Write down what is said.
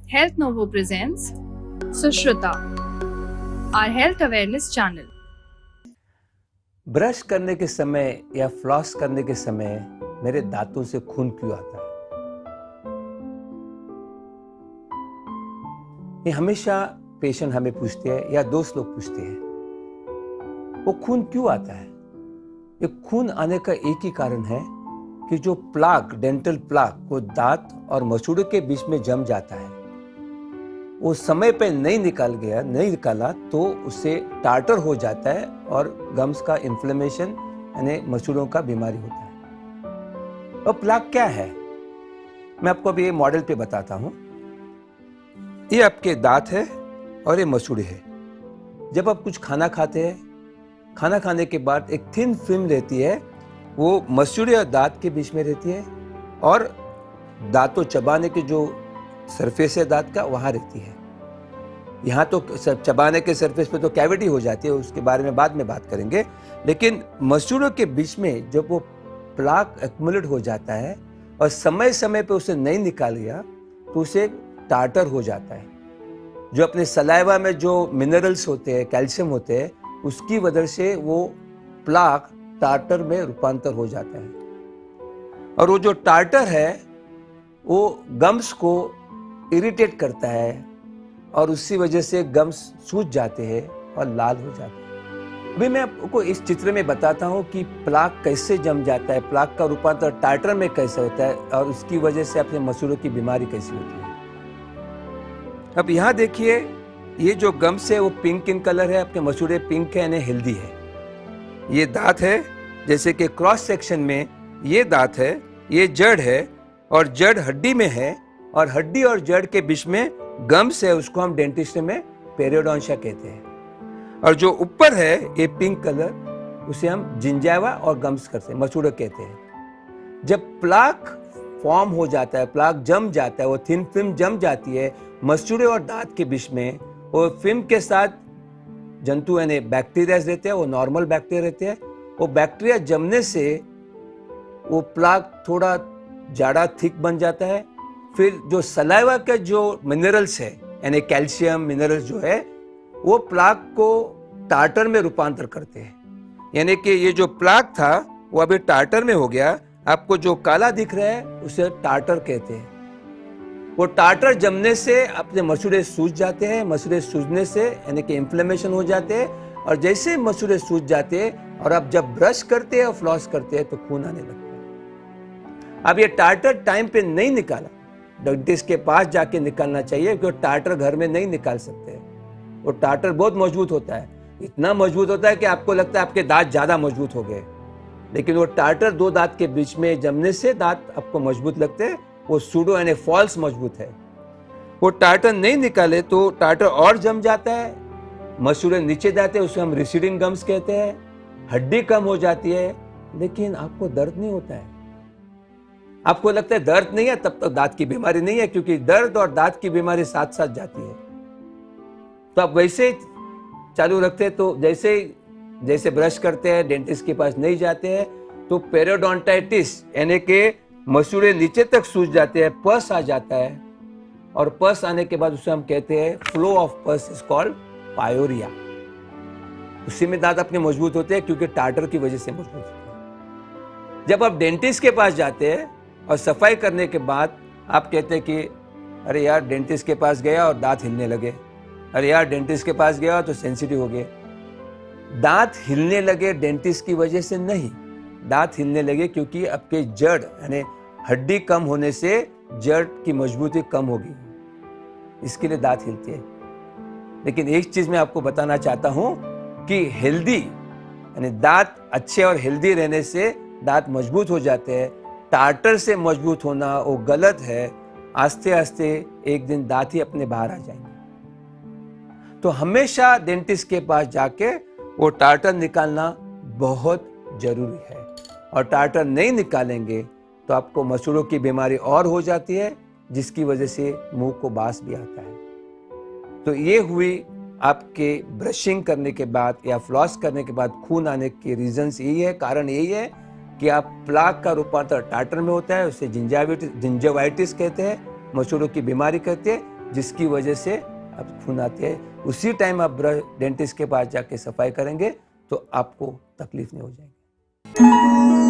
Health Novo presents Sushruta, our health awareness channel. Brush करने के समय या फ्लॉस करने के समय मेरे दांतों से खून क्यों आता है? ये हमेशा पेशेंट हमें पूछते हैं या दोस्त लोग पूछते हैं, वो खून क्यों आता है? ये खून आने का एक ही कारण है कि जो प्लाक, डेंटल प्लाक, वो दांत और मसूड़े के बीच में जम जाता है, वो समय पे नहीं निकाला तो उससे टार्टर हो जाता है और गम्स का इन्फ्लेमेशन यानी मसूड़ों का बीमारी होता है। और प्लाक क्या है? मैं आपको अभी ये मॉडल पे बताता हूँ। ये आपके दांत है और ये मसूड़े है। जब आप कुछ खाना खाते हैं, खाना खाने के बाद एक थिन फिल्म रहती है, वो मसूड़े और दांत के बीच में रहती है और दांतों चबाने के जो सरफेस है दांत का वहां रहती है। यहाँ तो चबाने के सरफेस पे तो कैविटी हो जाती है, उसके बारे में बाद में बात करेंगे। लेकिन मसूड़ों के बीच में जब वो प्लाक एक्युमुलेट हो जाता है और समय समय पे उसे नहीं निकाल गया तो उसे टार्टर हो जाता है। जो अपने सलाइवा में जो मिनरल्स होते हैं, कैल्शियम होते हैं, उसकी वजह से वो प्लाक टार्टर में रूपांतर हो जाता है। और वो जो टार्टर है वो गम्स को इरिटेट करता है और उसी वजह से गम्स सूज जाते हैं और लाल हो जाते हैं। अभी मैं आपको इस चित्र में बताता हूँ कि प्लाक कैसे जम जाता है, प्लाक का रूपांतर टार्टर में कैसे होता है और उसकी वजह से अपने मसूड़ों की बीमारी कैसी होती है। अब यहाँ देखिए, ये जो गम्स है वो पिंक इन कलर है, आपके मसूड़े पिंक है यानी हेल्दी है। ये दांत है, जैसे कि क्रॉस सेक्शन में ये दांत है, ये जड़ है और जड़ हड्डी में है और हड्डी और जड़ के बीच में गम्स है, उसको हम डेंटिस्ट में पेरियोडोंशिया कहते हैं। और जो ऊपर है ये पिंक कलर, उसे हम जिंजाइवा और गम्स करते हैं, मसूड़े कहते हैं। जब प्लाक फॉर्म हो जाता है, प्लाक जम जाता है, वो थिन फिल्म जम जाती है मसूड़े और दांत के बीच में, वो फिल्म के साथ जंतु यानी बैक्टीरिया रहते हैं, वो नॉर्मल बैक्टीरिया रहते हैं। वो बैक्टीरिया जमने से वो प्लाक थोड़ा जाड़ा थिक बन जाता है। फिर जो सलाइवा के जो मिनरल्स है यानी कैल्शियम मिनरल्स जो है, वो प्लाक को टार्टर में रूपांतर करते हैं। यानी कि ये जो प्लाक था वो अभी टार्टर में हो गया। आपको जो काला दिख रहा है उसे टार्टर कहते हैं। वो टार्टर जमने से अपने मसूड़े सूज जाते हैं, मसूड़े सूजने से यानी कि इन्फ्लेमेशन हो जाते हैं और जैसे मसूड़े सूज जाते हैं और आप जब ब्रश करते हैं और फ्लॉस करते हैं तो खून आने लगता है। अब ये टार्टर टाइम पे नहीं निकाला, डेंटिस्ट के पास जाके निकालना चाहिए, क्योंकि टार्टर घर में नहीं निकाल सकते। वो टार्टर बहुत मजबूत होता है, इतना मजबूत होता है कि आपको लगता है आपके दांत ज्यादा मजबूत हो गए, लेकिन वो टार्टर दो दांत के बीच में जमने से दांत आपको मजबूत लगते हैं, वो सूडो यानी फॉल्स मजबूत है। वो टार्टर नहीं निकाले तो टार्टर और जम जाता है, मसूड़े नीचे जाते हैं, उसे हम रिसीडिंग गम्स कहते हैं, हड्डी कम हो जाती है, लेकिन आपको दर्द नहीं होता है। आपको लगता है दर्द नहीं है, तब तक दांत की बीमारी नहीं है, क्योंकि दर्द और दांत की बीमारी साथ साथ जाती है। तो आप वैसे चालू रखते हैं, तो जैसे ब्रश करते हैं, डेंटिस्ट के पास नहीं जाते हैं, तो पेरियोडोंटाइटिस यानी कि मसूड़े नीचे तक सूज जाते हैं, पस आ जाता है और पस आने के बाद उसे हम कहते हैं फ्लो ऑफ पस इज कॉल्ड पायोरिया। उसी में दांत अपने मजबूत होते हैं क्योंकि टार्टर की वजह से मजबूत होते हैं। जब आप डेंटिस्ट के पास जाते हैं और सफाई करने के बाद आप कहते हैं कि अरे यार डेंटिस्ट के पास गया और दांत हिलने लगे, अरे यार डेंटिस्ट के पास गया तो सेंसिटिव हो गए। दांत हिलने लगे डेंटिस्ट की वजह से नहीं, दांत हिलने लगे क्योंकि आपके जड़ यानी हड्डी कम होने से जड़ की मजबूती कम होगी, इसके लिए दांत हिलती है। लेकिन एक चीज मैं आपको बताना चाहता हूं कि हेल्दी यानी दांत अच्छे और हेल्दी रहने से दांत मजबूत हो जाते हैं। टार्टर से मजबूत होना वो गलत है, आस्ते आस्ते एक दिन दांत ही अपने बाहर आ जाएंगे। तो हमेशा डेंटिस्ट के पास जाके वो टार्टर निकालना बहुत जरूरी है, और टार्टर नहीं निकालेंगे तो आपको मसूड़ों की बीमारी और हो जाती है, जिसकी वजह से मुंह को बास भी आता है। तो ये हुई आपके ब्रशिंग करने के बाद या फ्लॉस करने के बाद खून आने के रीजंस यही है, कारण यही है कि आप प्लाक का रूपांतर टार्टर में होता है, उसे जिंजाइवाइटिस कहते हैं, मसूड़ों की बीमारी कहते हैं। जिसकी वजह से अब खून आते हैं। उसी टाइम आप डेंटिस्ट के पास जाके सफाई करेंगे तो आपको तकलीफ नहीं हो जाएगी।